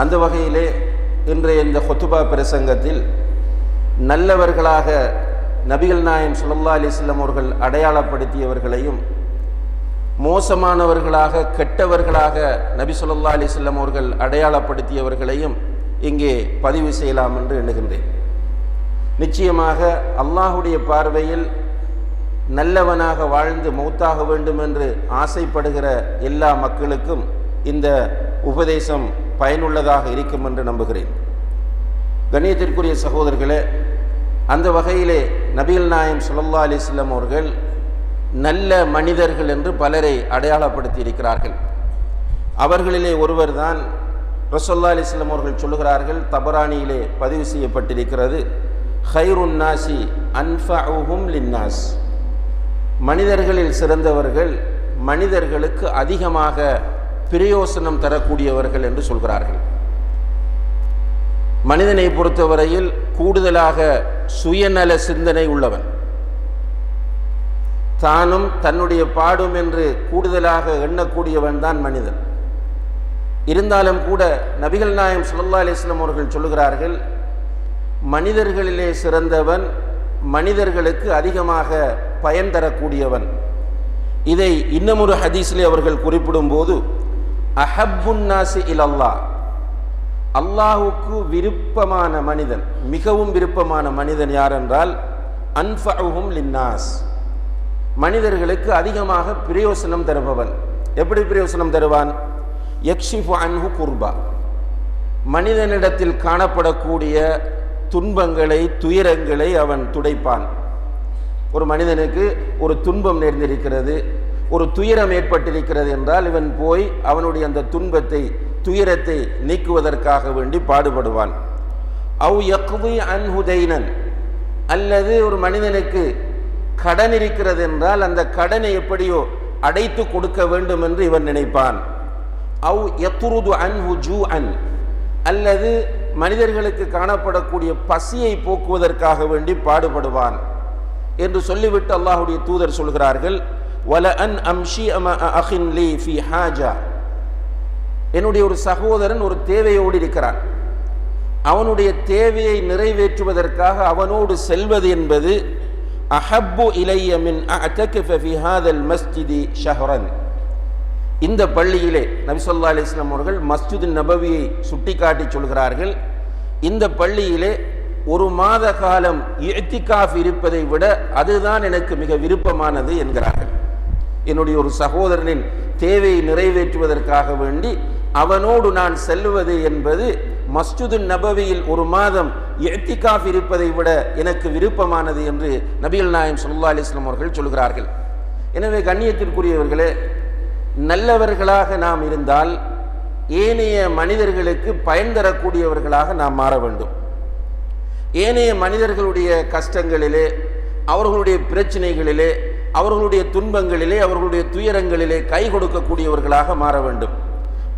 அந்த வகையிலே இன்றைய இந்த ஹுத்பா பிரசங்கத்தில் நல்லவர்களாக நபிகள் நாயகம் ஸல்லல்லாஹு அலைஹி வஸல்லம் அவர்கள் அடையாளப்படுத்தியவர்களையும் மோசமானவர்களாக கெட்டவர்களாக நபி ஸல்லல்லாஹு அலைஹி வஸல்லம் அவர்கள் அடையாளப்படுத்தியவர்களையும் இங்கே பதிவு செய்யலாம் என்று எண்ணுகின்றேன். நிச்சயமாக அல்லாஹுடைய பார்வையில் நல்லவனாக வாழ்ந்து மௌத்தாக வேண்டும் என்று ஆசைப்படுகிற எல்லா மக்களுக்கும் இந்த உபதேசம் பயனுள்ளதாக இருக்கும் என்று நம்புகிறேன். கண்ணியத்திற்குரிய சகோதரர்களே, அந்த வகையிலே நபிகள் நாயகம் ஸல்லல்லாஹு அலைஹி வஸல்லம் அவர்கள் நல்ல மனிதர்கள் என்று பலரை அடையாளப்படுத்தி இருக்கிறார்கள். அவர்களிலே ஒருவர் தான் ரசூலுல்லாஹி அலைஹி வஸல்லம் அவர்கள் சொல்லுகிறார்கள், தபரானியிலே பதிவு செய்யப்பட்டிருக்கிறது, ஹைருன் நாசி அன்ஃபஉஹும் லின்னாஸ், மனிதர்களில் சிறந்தவர்கள் மனிதர்களுக்கு அதிகமாக பிரயோசனம் தரக்கூடியவர்கள் என்று சொல்கிறார்கள். மனிதனை பொறுத்தவரையில் கூடுதலாக சுயநல சிந்தனை உள்ளவன், தானும் தன்னுடைய பாடும் என்று கூடுதலாக எண்ணக்கூடியவன் தான் மனிதன். இருந்தாலும் கூட நபிகள் நாயகம் ஸல்லல்லாஹு அலைஹி வஸல்லம் அவர்கள் சொல்லுகிறார்கள், மனிதர்களிலே சிறந்தவன் மனிதர்களுக்கு அதிகமாக பயன் தரக்கூடியவன். இதை இன்னமொரு ஹதீஸிலே அவர்கள் குறிப்பிடும் போது, அஹப்புன் நாசி இலல்லாஹ், அல்லாஹுக்கு விருப்பமான மனிதன், மிகவும் விருப்பமான மனிதன் யார் என்றால் அன்ஃபஉஹும் லின்னாஸ், மனிதர்களுக்கு அதிகமாக பிரயோசனம் தருபவன். எப்படி பிரயோசனம் தருவான்? யக்ஷிஃபு அன்ஹு குர்பா, மனிதனிடத்தில் காணப்படக்கூடிய துன்பங்களை துயரங்களை அவன் துடைப்பான். ஒரு மனிதனுக்கு ஒரு துன்பம் நேர்ந்திருக்கிறது, ஒரு துயரம் ஏற்பட்டிருக்கிறது என்றால் இவன் போய் அவனுடைய அந்த துன்பத்தை துயரத்தை நீக்குவதற்காக வேண்டி பாடுபடுவான். அவு யக்தி அன்ஹு தைனன், அல்லது ஒரு மனிதனுக்கு கடன் இருக்கிறது என்றால் அந்த கடனை எப்படியோ அடைத்து கொடுக்க வேண்டும் என்று இவன் நினைப்பான். அவு யத்ருது அன்ஹு ஜூஅன், அல்லது மனிதர்களுக்கு காணப்படக்கூடிய பசியை போக்குவதற்காக வேண்டி பாடுபடுவான் என்று சொல்லிவிட்டு அல்லாஹ்வுடைய தூதர் சொல்கிறார்கள், வல அன் அம்ஷி அமா அஹின் லீ ஃபி ஹாஜா, என்னுடைய ஒரு சகோதரன் ஒரு தேவையோடு இருக்கிறான், அவனுடைய தேவையை நிறைவேற்றுவதற்காக அவனோடு செல்வது என்பது அஹப்பு இலைய மின் அஅதகிஃப ஃபி ஹாதல் மஸ்ஜிதி ஷஹ்ரன், இந்த பள்ளியிலே நபி ஸல்லல்லாஹு அலைஹி வஸல்லம் அவர்கள் மஸ்ஜிது நபவியை சுட்டிக்காட்டி சொல்கிறார்கள், இந்த பள்ளியிலே ஒரு மாத காலம் இஅ்திகாஃப் இருப்பதை விட அதுதான் எனக்கு மிக விருப்பமானது என்கிறார்கள். என்னுடைய ஒரு சகோதரனின் தேவையை நிறைவேற்றுவதற்காக வேண்டி அவனோடு நான் செல்வது என்பது மஸ்ஜிது நபவியில் ஒரு மாதம் இஅ்திகாஃப் இருப்பதை விட எனக்கு விருப்பமானது என்று நபிகள் நாயகம் ஸல்லல்லாஹு அலைஹி வஸல்லம் அவர்கள் சொல்கிறார்கள். எனவே கண்ணியத்திற்குரியவர்களே, நல்லவர்களாக நாம் இருந்தால் ஏனைய மனிதர்களுக்கு பயன் தரக்கூடியவர்களாக நாம் மாற வேண்டும். ஏனைய மனிதர்களுடைய கஷ்டங்களிலே, அவர்களுடைய பிரச்சனைகளிலே, அவர்களுடைய துன்பங்களிலே, அவர்களுடைய துயரங்களிலே கை கொடுக்கக்கூடியவர்களாக மாற வேண்டும்.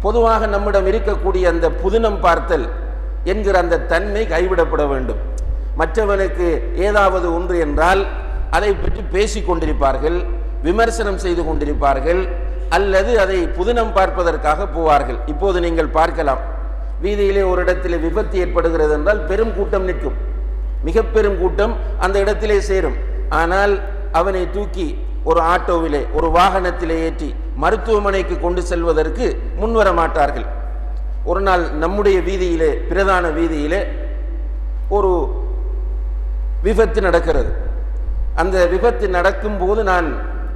பொதுவாக நம்மிடம் இருக்கக்கூடிய அந்த புதினம் பார்த்தல் என்கிற அந்த தன்மை கைவிடப்பட வேண்டும். மற்றவனுக்கு ஏதாவது ஒன்று என்றால் அதை பற்றி பேசிக் கொண்டிருப்பார்கள், விமர்சனம் செய்து கொண்டிருப்பார்கள், அல்லது அதை புதினம் பார்ப்பதற்காக போவார்கள். இப்போது நீங்கள் பார்க்கலாம், வீதியிலே ஒரு இடத்திலே விபத்து ஏற்படுகிறது என்றால் பெரும் கூட்டம் நிற்கும், மிக பெரும் கூட்டம் அந்த இடத்திலே சேரும். ஆனால் அவனை தூக்கி ஒரு ஆட்டோவிலே ஒரு வாகனத்திலே ஏற்றி மருத்துவமனைக்கு கொண்டு செல்வதற்கு முன்வர மாட்டார்கள். ஒரு நாள் நம்முடைய வீதியிலே, பிரதான வீதியிலே ஒரு விபத்து நடக்கிறது. அந்த விபத்து நடக்கும் போது நான்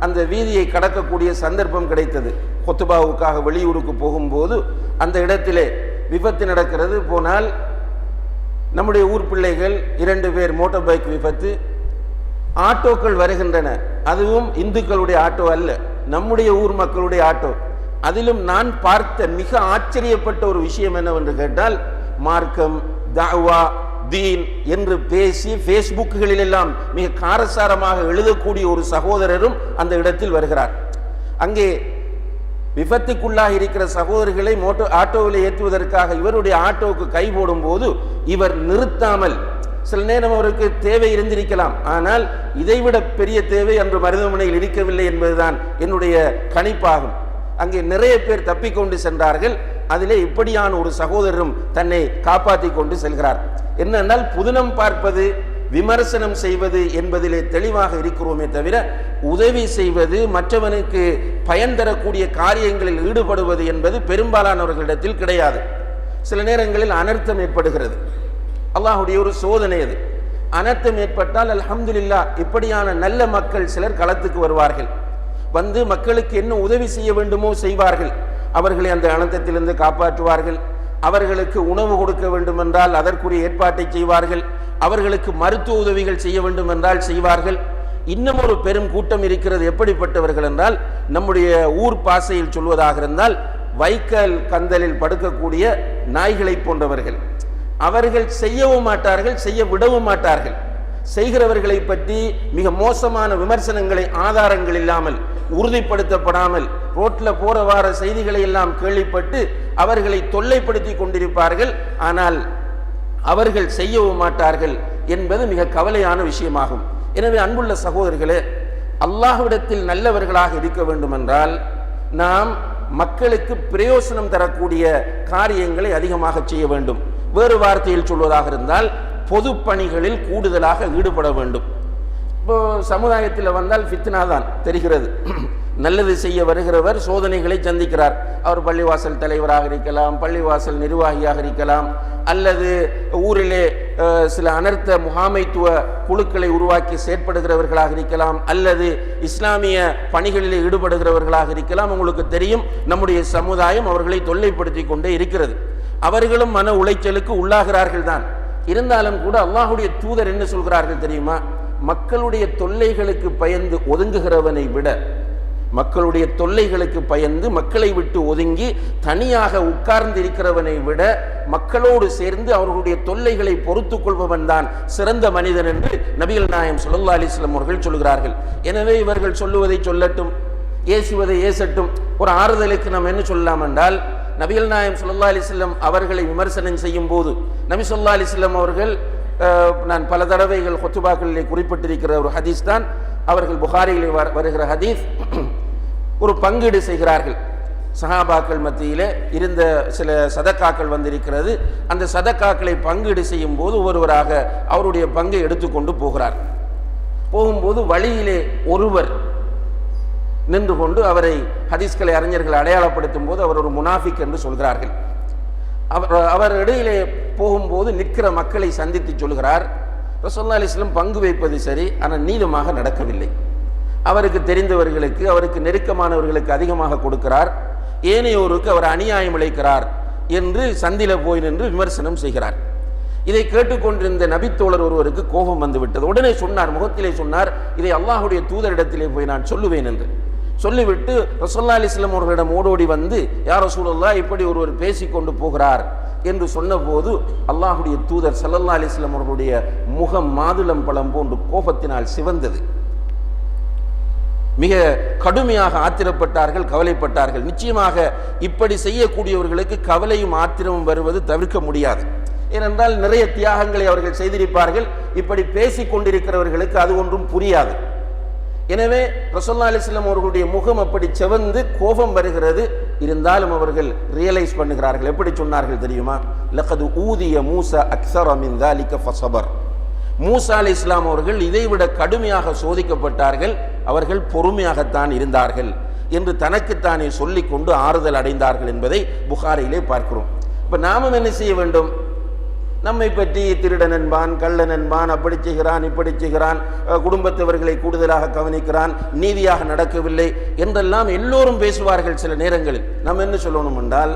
அந்த வீதியை கடக்கக்கூடிய சந்தர்ப்பம் கிடைத்தது. கொத்துபாவுக்காக வெளியூருக்கு போகும்போது அந்த இடத்திலே விபத்து நடக்கிறது. போனால் நம்முடைய ஊர் பிள்ளைகள் 2 பேர் மோட்டார் பைக் விபத்து, ஆட்டோக்கள் வருகின்றன. அதுவும் இந்துக்களுடைய ஆட்டோ அல்ல, நம்முடைய ஊர் மக்களுடைய ஆட்டோ. அதிலும் நான் பார்த்த மிக ஆச்சரியப்பட்ட ஒரு விஷயம் என்னவென்று கேட்டால், மார்க்கம், தாவா, தீன் என்று பேசி ஃபேஸ்புக்குகளில் எல்லாம் மிக காரசாரமாக எழுதக்கூடிய ஒரு சகோதரரும் அந்த இடத்தில் வருகிறார். அங்கே விபத்துக்குள்ளாக இருக்கிற சகோதரர்களை ஆட்டோவில் ஏற்றுவதற்காக இவருடைய ஆட்டோவுக்கு கை போடும் போது இவர் நிறுத்தாமல், சில நேரம் அவருக்கு தேவை இருந்திருக்கலாம், ஆனால் இதைவிட பெரிய தேவை அன்று மருத்துவமனையில் இருக்கவில்லை என்பதுதான் என்னுடைய கணிப்பாகும். அங்கே நிறைய பேர் தப்பிக்கொண்டு சென்றார்கள். அதிலே இப்படியான ஒரு சகோதரரும் தன்னை காப்பாற்றி கொண்டு செல்கிறார். என்னென்னால் புதினம் பார்ப்பது, விமர்சனம் செய்வது என்பதிலே தெளிவாக இருக்கிறோமே தவிர உதவி செய்வது, மற்றவனுக்கு பயன் தரக்கூடிய காரியங்களில் ஈடுபடுவது என்பது பெரும்பாலானவர்களிடத்தில் கிடையாது. சில நேரங்களில் அனர்த்தம் ஏற்படுகிறது. அல்லாஹுடைய ஒரு சோதனை அது. அனர்த்தம் ஏற்பட்டால் அல்ஹம்துலில்லாஹ் இப்படியான நல்ல மக்கள் சிலர் களத்துக்கு வருவார்கள். வந்து மக்களுக்கு என்ன உதவி செய்ய வேண்டுமோ செய்வார்கள். அவர்களை அந்த அனர்த்தத்திலிருந்து காப்பாற்றுவார்கள். அவர்களுக்கு உணவு கொடுக்க வேண்டும் என்றால் அதற்குரிய ஏற்பாட்டை செய்வார்கள். அவர்களுக்கு மருத்துவ உதவிகள் செய்ய வேண்டும் என்றால் செய்வார்கள். இன்னும் ஒரு பெரும் கூட்டம் இருக்கிறது. எப்படிப்பட்டவர்கள் என்றால், நம்முடைய ஊர் பாசையில் சொல்வதாக இருந்தால் வைக்கல் கந்தலில் படுக்கக்கூடிய நாய்களை போன்றவர்கள். அவர்கள் செய்யவும் மாட்டார்கள், செய்ய விடவும் மாட்டார்கள். செய்கிறவர்களை பற்றி மிக மோசமான விமர்சனங்களை ஆதாரங்கள் இல்லாமல், உறுதிப்படுத்தப்படாமல் ரோட்ல போற வார செய்திகளை எல்லாம் கேள்விப்பட்டு அவர்களை தொல்லைப்படுத்தி கொண்டிருப்பார்கள். ஆனால் அவர்கள் செய்யவும் மாட்டார்கள் என்பது மிக கவலையான விஷயமாகும். எனவே அன்புள்ள சகோதரர்களே, அல்லாஹ்விடத்தில் நல்லவர்களாக இருக்க வேண்டும் என்றால் நாம் மக்களுக்கு பிரயோசனம் தரக்கூடிய காரியங்களை அதிகமாக செய்ய வேண்டும். வேறு வார்த்தையில் சொல்வதாக இருந்தால் பொது பணிகளில் கூடுதலாக ஈடுபட வேண்டும். இப்போ சமுதாயத்தில் வந்தால் ஃபித்னா தான் தெரிகிறது. நல்லது செய்ய வருகிறவர் சோதனைகளை சந்திக்கிறார். அவர் பள்ளிவாசல் தலைவராக இருக்கலாம், பள்ளிவாசல் நிர்வாகியாக இருக்கலாம், அல்லது ஊரிலே சில அனர்த்த முகாமைத்துவ குழுக்களை உருவாக்கி செயற்படுகிறவர்களாக இருக்கலாம், அல்லது இஸ்லாமிய பணிகளில் ஈடுபடுகிறவர்களாக இருக்கலாம். உங்களுக்கு தெரியும், நம்முடைய சமுதாயம் அவர்களை தொல்லைப்படுத்தி கொண்டே இருக்கிறது. அவர்களும் மன உளைச்சலுக்கு உள்ளாகிறார்கள் தான். இருந்தாலும் கூட அல்லாஹுடைய தூதர் என்ன சொல்கிறார்கள் தெரியுமா? மக்களுடைய தொல்லைகளுக்கு பயந்து ஒதுங்குகிறவனை விட, மக்களுடைய தொல்லைகளுக்கு பயந்து மக்களை விட்டு ஒதுங்கி தனியாக உட்கார்ந்து இருக்கிறவனை விட மக்களோடு சேர்ந்து அவர்களுடைய தொல்லைகளை பொறுத்து கொள்பவன் தான் சிறந்த மனிதன் என்று நபிகள் நாயகம் ஸல்லல்லாஹு அலைஹி வஸல்லம் அவர்கள் சொல்கிறார்கள். எனவே இவர்கள் சொல்லுவதை சொல்லட்டும், ஏசுவதை ஏசட்டும். ஒரு ஆறுதலுக்கு நாம் என்ன சொல்லலாம் என்றால், நபிகள் நாயகம் ஸல்லல்லாஹு அலைஹி வஸல்லம் அவர்களை விமர்சனம் செய்யும் போது நபி ஸல்லல்லாஹு அலைஹி வஸல்லம் அவர்கள், நான் பல தடவைகள் ஹுத்பாக்களிலே குறிப்பிட்டிருக்கிற ஒரு ஹதீஸ் தான், அவர்கள் புகாரியிலே வருகிற ஹதீஸ். ஒரு பங்கீடு செய்கிறார்கள். சஹாபாக்கள் மத்தியிலே இருந்த சில சதக்காக்கள் வந்திருக்கிறது. அந்த சதக்காக்களை பங்கீடு செய்யும் போது ஒருவராக அவருடைய பங்கை எடுத்துக்கொண்டு போகிறார். போகும்போது வழியிலே ஒருவர் நின்று கொண்டு அவரை ஹதீஸ்களை அறிஞர்கள் அடையாளப்படுத்தும் போது அவர் ஒரு முனாஃபிக் என்று சொல்கிறார்கள். அவர் இடையிலே போகும்போது நிற்கிற மக்களை சந்தித்து சொல்கிறார், ரசூலுல்லாஹி அலைஹி வஸல்லம் பங்கு வைப்பது சரி, ஆனால் நீதமாக நடக்கவில்லை. அவருக்கு தெரிந்தவர்களுக்கு, அவருக்கு நெருக்கமானவர்களுக்கு அதிகமாக கொடுக்கிறார், ஏனையோருக்கு அவர் அநியாயம் இழைக்கிறார் என்று சந்தில போய் நின்று விமர்சனம் செய்கிறார். இதை கேட்டுக்கொண்டிருந்த நபித்தோழர் ஒருவருக்கு கோபம் வந்து விட்டது. உடனே சொன்னார், முகத்திலே சொன்னார், இதை அல்லாஹுடைய தூதரிடத்திலே போய் நான் சொல்லுவேன் என்று சொல்லிவிட்டு ரசூலுல்லாஹி அலைஹி வஸல்லம் அவர்களிடம் ஓடோடி வந்து, யா ரசூலல்லாஹ், இப்படி ஒருவர் பேசிக்கொண்டு போகிறார் என்று சொன்னபோது அல்லாஹுடைய தூதர் ஸல்லல்லாஹு அலைஹி வஸல்லம் அவர்களுடைய முகம் மாதுளம் பழம் போன்று கோபத்தினால் சிவந்தது. மிக கடுமையாக ஆத்திரப்பட்டார்கள், கவலைப்பட்டார்கள். நிச்சயமாக இப்படி செய்யக்கூடியவர்களுக்கு கவலையும் ஆத்திரமும் வருவது தவிர்க்க முடியாது. ஏனென்றால் நிறைய தியாகங்களை அவர்கள் செய்திருப்பார்கள். இப்படி பேசிக் கொண்டிருக்கிறவர்களுக்கு அது ஒன்றும் புரியாது. எனவே ரசூலுல்லாஹி அலைஹி வஸல்லம் அவர்களுடைய முகம் அப்படி செவந்து கோபம் வருகிறது. இருந்தாலும் அவர்கள் ரியலைஸ் பண்ணுகிறார்கள். எப்படி சொன்னார்கள் தெரியுமா? லகது ஊதிய மூசா அக்ஸர மின் ذلك ஃபஸபர். மூசா அலைஹிஸ்ஸலாம் அவர்கள் இதைவிட கடுமையாக சோதிக்கப்பட்டார்கள், அவர்கள் பொறுமையாகத்தான் இருந்தார்கள் என்று தனக்குத்தானே சொல்லிக் கொண்டு ஆறுதல் அடைந்தார்கள் என்பதை புகாரியிலே பார்க்கிறோம். இப்ப நாமும் என்ன செய்ய வேண்டும்? நம்மை பற்றி திருடன் என்பான், கள்ளன் என்பான், அப்படி செய்கிறான், இப்படி செய்கிறான், குடும்பத்தவர்களை கூடுதலாக கவனிக்கிறான், நீதியாக நடக்கவில்லை என்றெல்லாம் எல்லோரும் பேசுவார்கள். சில நேரங்களில் நம்ம என்ன சொல்லணும் என்றால்,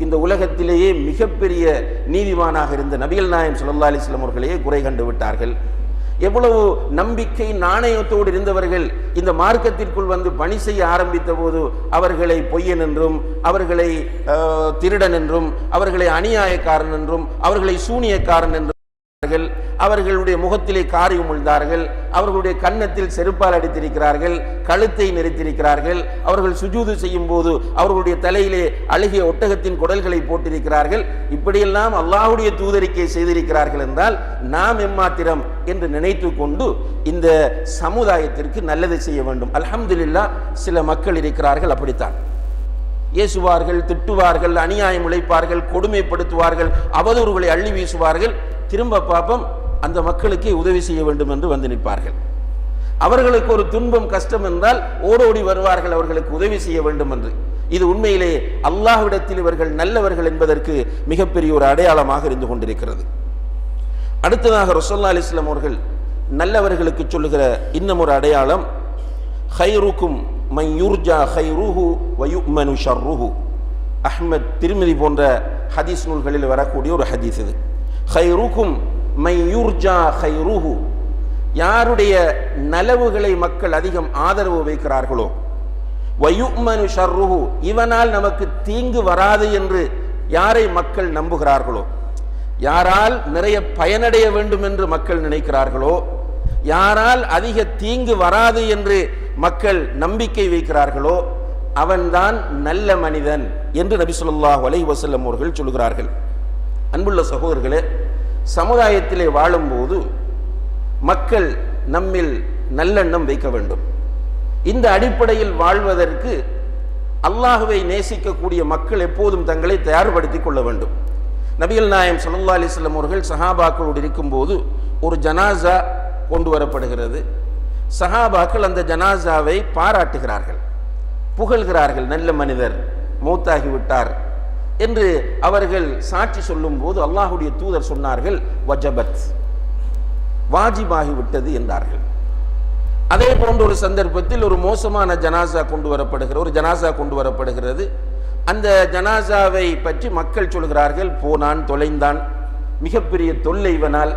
இந்த உலகத்திலேயே மிகப்பெரிய நீதிமானாக இருந்த நபிகள் நாயகம் ஸல்லல்லாஹு அலைஹி வஸல்லம் அவர்களையே குறை கண்டு விட்டார்கள். எவ்வளவு நம்பிக்கை நாணயத்தோடு இருந்தவர்கள் இந்த மார்க்கத்திற்குள் வந்து பணி செய்ய ஆரம்பித்த போது அவர்களை பொய்யன் என்றும், அவர்களை திருடன் என்றும், அவர்களை அநியாயக்காரன் என்றும், அவர்களை சூனியக்காரன் என்றும், அவர்களுடைய முகத்திலே காரி உமிழ்ந்தார்கள், அவர்களுடைய கன்னத்தில் செருப்பால் அடித்திருக்கிறார்கள், கழுத்தை நெரித்திருக்கிறார்கள், அவர்கள் சுஜூது செய்யும் போது அவர்களுடைய தலையிலே அழுகிய ஒட்டகத்தின் குடல்களை போட்டிருக்கிறார்கள். இப்படியெல்லாம் அல்லாஹ்வுடைய தூதரிக்கை செய்திருக்கிறார்கள் என்றால் நாம் எம்மாத்திரம் என்று நினைத்து கொண்டு இந்த சமுதாயத்திற்கு நல்லது செய்ய வேண்டும். அல்ஹம்துலில்லாஹ், சில மக்கள் இருக்கிறார்கள் அப்படித்தான். ஏசுவார்கள், திட்டுவார்கள், அநியாயம் இழைப்பார்கள், கொடுமைப்படுத்துவார்கள், அவதூறுகளை அள்ளி வீசுவார்கள். திரும்ப பாப்பம் அந்த மக்களுக்கே உதவி செய்ய வேண்டும் என்று வந்து நிற்பார்கள். அவர்களுக்கு ஒரு துன்பம் கஷ்டம் என்றால் ஓடோடி வருவார்கள் அவர்களுக்கு உதவி செய்ய வேண்டும் என்று. இது உண்மையிலே அல்லாஹ்விடத்தில் இவர்கள் நல்லவர்கள் என்பதற்கு மிகப்பெரிய ஒரு அடையாளமாக இருந்து கொண்டிருக்கிறது. அடுத்ததாக ரசூலுல்லாஹி அலைஹி வஸல்லம் அவர்கள் நல்லவர்களுக்கு சொல்லுகிற இன்னும் ஒரு அடையாளம், ஹைருக்கும் மன் யுர்ஜா ஹைருஹு வ யுமனு ஷர்ருஹு. அஹ்மத், திர்மிதி போன்ற ஹதீஸ் நூல்களில் வரக்கூடிய ஒரு ஹதீஸ் இது. ஹைருக்கும் மன் யுர்ஜா ஹைருஹு, யாருடைய நலவுகளை மக்கள் அதிகம் ஆதரவு வைக்கிறார்களோ, வ யுமனு ஷர்ருஹு, இவனால் நமக்கு தீங்கு வராது என்று யாரை மக்கள் நம்புகிறார்களோ, யாரால் நிறைய பயனடைய வேண்டும் என்று மக்கள் நினைக்கிறார்களோ, யாரால் அதிக தீங்கு வராது என்று மக்கள் நம்பிக்கை வைக்கிறார்களோ, அவன்தான் நல்ல மனிதன் என்று நபி ஸல்லல்லாஹு அலைஹி வஸல்லம் அவர்கள் சொல்கிறார்கள். அன்புள்ள சகோதரர்களே, சமுதாயத்திலே வாழும்போது மக்கள் நம்மில் நல்லெண்ணம் வைக்க வேண்டும். இந்த அடிப்படையில் வாழ்வதற்கு அல்லாஹ்வை நேசிக்கக்கூடிய மக்கள் எப்போதும் தங்களை தயார்படுத்திக் கொள்ள வேண்டும். நபிகள் நாயகம் ஸல்லல்லாஹு அலைஹி வஸல்லம் அவர்கள் சஹாபாக்களோடு இருக்கும்போது ஒரு ஜனாசா கொண்டு வரப்படுகிறது. சஹாபாக்கள் அந்த ஜனாசாவை பாராட்டுகிறார்கள், புகழ்கிறார்கள். நல்ல மனிதர், மௌத்தாகிவிட்டார் என்று அவர்கள் சாட்சி சொல்லும் போது அல்லாஹ்வுடைய தூதர் சொன்னார்கள், வஜபத், வாஜிபாகிவிட்டது என்றார்கள். அதே போன்ற ஒரு சந்தர்ப்பத்தில் ஒரு மோசமான ஜனாசா கொண்டு வரப்படுகிறது. அந்த ஜனாசாவை பற்றி மக்கள் சொல்கிறார்கள், போனான், தொலைந்தான், மிகப்பெரிய தொல்லை, இவனால்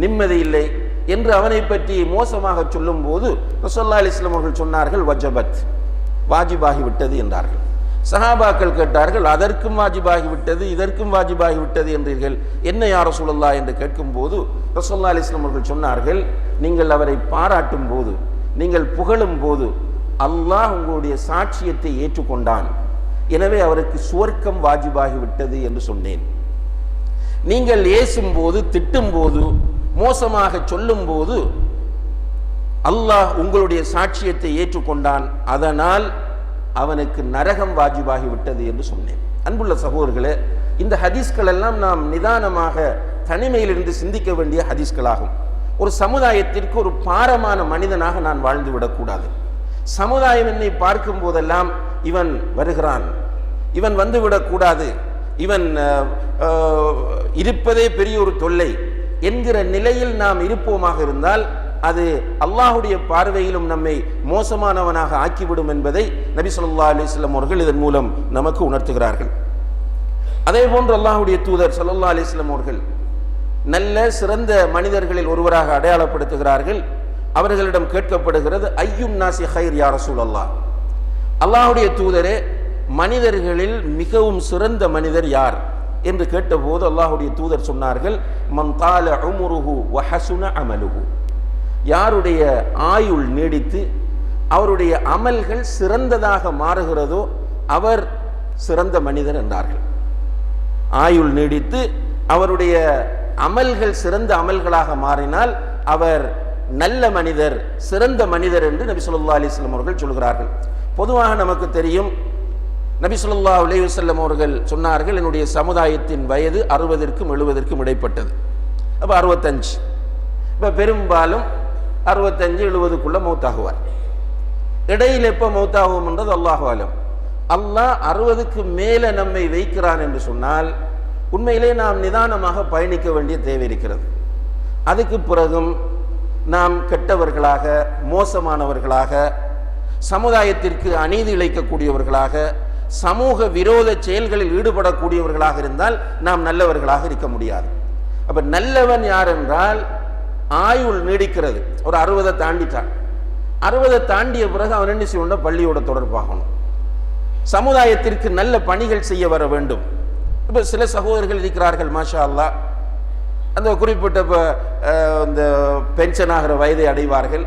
நிம்மதி இல்லை என்று அவனை பற்றி மோசமாக சொல்லும் போது ரசூலுல்லாஹி அலைஹி வஸல்லம் அவர்கள் சொன்னார்கள், வஜபத், வாஜிபாகிவிட்டது என்றார்கள். சஹாபாக்கள் கேட்டார்கள், அதற்கும் வாஜிபாகிவிட்டது, இதற்கும் வாஜிபாகிவிட்டது என்றீர்கள், என்ன யா ரசூலுல்லாஹ் என்று கேட்கும் போது ரசூலுல்லாஹி அலைஹி வஸல்லம் அவர்கள் சொன்னார்கள், நீங்கள் அவரை பாராட்டும் போது, நீங்கள் புகழும் போது அல்லாஹ் உங்களுடைய சாட்சியத்தை ஏற்றுக்கொண்டான், எனவே அவருக்கு சுவர்க்கம் வாஜிபாகிவிட்டது என்று சொன்னேன். நீங்கள் ஏசும் போது, திட்டும் போது, மோசமாக சொல்லும் போது அல்லாஹ் உங்களுடைய சாட்சியத்தை ஏற்றுக்கொண்டான், அதனால் அவனுக்கு நரகம் வாஜிபாகிவிட்டது என்று சொன்னேன். அன்புள்ள சகோதரர்களே, இந்த ஹதீஸ்கள் எல்லாம் நாம் நிதானமாக தனிமையிலிருந்து சிந்திக்க வேண்டிய ஹதீஸ்களாகும். ஒரு சமுதாயத்திற்கு ஒரு பாரமான மனிதனாக நான் வாழ்ந்து விடக்கூடாது. சமுதாயம் என்னை பார்க்கும் போதெல்லாம் இவன் வருகிறான், இவன் வந்துவிடக்கூடாது, இவன் இருப்பதே பெரிய ஒரு தொல்லை என்கிற நிலையில் நாம் இருப்போமாக இருந்தால் அது அல்லாஹ்வுடைய பார்வையிலும் நம்மை மோசமானவனாக ஆக்கிவிடும் என்பதை நபி ஸல்லல்லாஹு அலைஹி வஸல்லம் அவர்கள் இதன் மூலம் நமக்கு உணர்த்துகிறார்கள். அதே போன்று அல்லாஹ்வுடைய தூதர் ஸல்லல்லாஹு அலைஹி வஸல்லம் அவர்கள் நல்ல சிறந்த மனிதர்களில் ஒருவராக அடையாளப்படுத்துகிறார்கள். அவர்களிடம் கேட்கப்படுகிறது, ஐயுன் நாசி ஹைர் யா ரசூலல்லாஹ், அல்லாஹ்வுடைய தூதரே, மனிதர்களில் மிகவும் சிறந்த மனிதர் யார் என்று கேட்டபோது அல்லாஹ்வுடைய தூதர் சொன்னார்கள், மன் தால உம்ருஹு வ ஹஸுன அமலுஹு, யாருடைய ஆயுள் நீடித்து அவருடைய அமல்கள் சிறந்ததாக மாறுகிறதோ அவர் சிறந்த மனிதர் என்றார்கள். ஆயுள் நீடித்து அவருடைய அமல்கள் சிறந்த அமல்களாக மாறினால் அவர் நல்ல மனிதர், சிறந்த மனிதர் என்று நபி ஸல்லல்லாஹு அலைஹி வஸல்லம் அவர்கள் சொல்கிறார்கள். பொதுவாக நமக்கு தெரியும், நபி ஸல்லல்லாஹு அலைஹி வஸல்லம் அவர்கள் சொன்னார்கள், என்னுடைய சமுதாயத்தின் வயது 60க்கும் 70க்கும் இடைப்பட்டது. அப்போ 65. இப்போ பெரும்பாலும் 65-70க்குள்ள மௌத்தாகுவார். இடையில் எப்போ மௌத்தாகும் என்றது அல்லாஹு ஆலம். அல்லாஹ் 60க்கு மேலே நம்மை வைக்கிறான் என்று சொன்னால் உண்மையிலே நாம் நிதானமாக பயணிக்க வேண்டிய தேவை இருக்கிறது. அதுக்கு பிறகும் நாம் கெட்டவர்களாக, மோசமானவர்களாக, சமுதாயத்திற்கு அநீதி இழைக்கக்கூடியவர்களாக, சமூக விரோத செயல்களில் ஈடுபடக்கூடியவர்களாக இருந்தால் நாம் நல்லவர்களாக இருக்க முடியாது. அப்ப நல்லவன் யார் என்றால், ஆயுள் நீடிக்கிறது. ஒரு 60 தாண்டிட்டான், 60 தாண்டிய பிறகு அவன் என்ன செய்யணும், பள்ளியோட தொடர்பாகணும், சமுதாயத்திற்கு நல்ல பணிகள் செய்ய வர வேண்டும். இப்போ சில சகோதரர்கள் இருக்கிறார்கள், மாஷா அல்லாஹ், அந்த குறிப்பிட்ட இந்த பென்ஷன் ஆகிற வயதை அடைவார்கள்.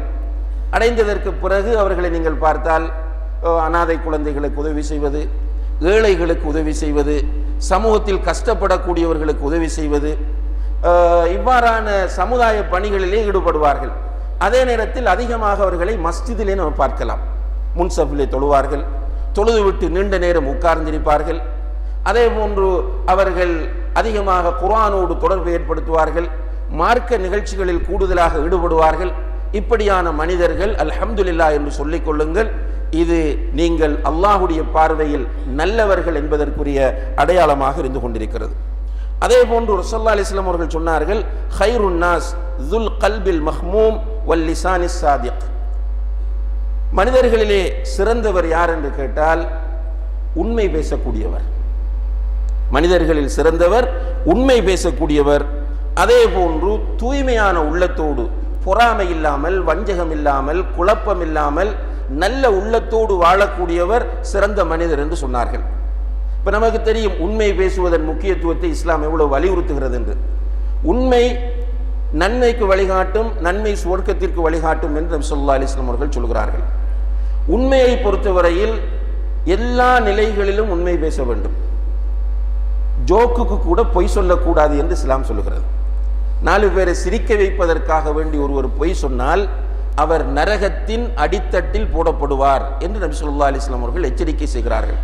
அடைந்ததற்கு பிறகு அவர்களை நீங்கள் பார்த்தால் அனாதை குழந்தைகளுக்கு உதவி செய்வது, ஏழைகளுக்கு உதவி செய்வது, சமூகத்தில் கஷ்டப்படக்கூடியவர்களுக்கு உதவி செய்வது, இவ்வாறான சமுதாய பணிகளிலே ஈடுபடுவார்கள். அதே நேரத்தில் அதிகமாக அவர்களை மஸ்ஜிதிலே நம்ம பார்க்கலாம். முன்சஃபிலே தொழுவார்கள், தொழுதுவிட்டு நீண்ட நேரம் உட்கார்ந்திருப்பார்கள். அதே போன்று அவர்கள் அதிகமாக குர்ஆனோடு தொடர்பு ஏற்படுத்துவார்கள். மார்க்க நிகழ்ச்சிகளில் கூடுதலாக ஈடுபடுவார்கள். இப்படியான மனிதர்கள் அல்ஹம்துலில்லாஹ் என்று சொல்லிக் கொள்ளுங்கள். இது நீங்கள் அல்லாஹுடைய பார்வையில் நல்லவர்கள் என்பதற்குரிய அடையாளமாக இருந்து கொண்டிருக்கிறது. அதே போன்று ரசூலுல்லாஹி அலைஹி வஸல்லம் அவர்கள் சொன்னார்கள், ஹைருன் நாஸ் ذுல் கல்பில் மஹ்மூம் வல் லிசானிஸ் சாதிக். மனிதர்களிலே சிறந்தவர் யார் என்று கேட்டால் உண்மை பேசக்கூடியவர். மனிதர்களில் சிறந்தவர் உண்மை பேசக்கூடியவர். அதே போன்று தூய்மையான உள்ளத்தோடு, பொறாமை இல்லாமல், வஞ்சகம் இல்லாமல், குழப்பம் இல்லாமல் நல்ல உள்ளத்தோடு வாழக்கூடியவர் சிறந்த மனிதர் என்று சொன்னார்கள். இப்ப நமக்கு தெரியும் உண்மை பேசுவதன் முக்கியத்துவத்தை இஸ்லாம் எவ்வளவு வலியுறுத்துகிறது என்று. உண்மை நன்மைக்கு வழிகாட்டும், நன்மை சுவர்க்கத்திற்கு வழிகாட்டும் என்று நபி ஸல்லல்லாஹு அலைஹி வஸல்லம் அவர்கள் சொல்கிறார்கள். உண்மையை பொறுத்தவரையில் எல்லா நிலைகளிலும் உண்மை பேச வேண்டும். ஜோக்குக்கு கூட பொய் சொல்லக்கூடாது என்று இஸ்லாம் சொல்லுகிறது. 4 பேரை சிரிக்க வைப்பதற்காக வேண்டி ஒருவர் பொய் சொன்னால் அவர் நரகத்தின் அடித்தட்டில் போடப்படுவார் என்று நபி ஸல்லல்லாஹு அலைஹி வஸல்லம் அவர்கள் எச்சரிக்கை செய்கிறார்கள்.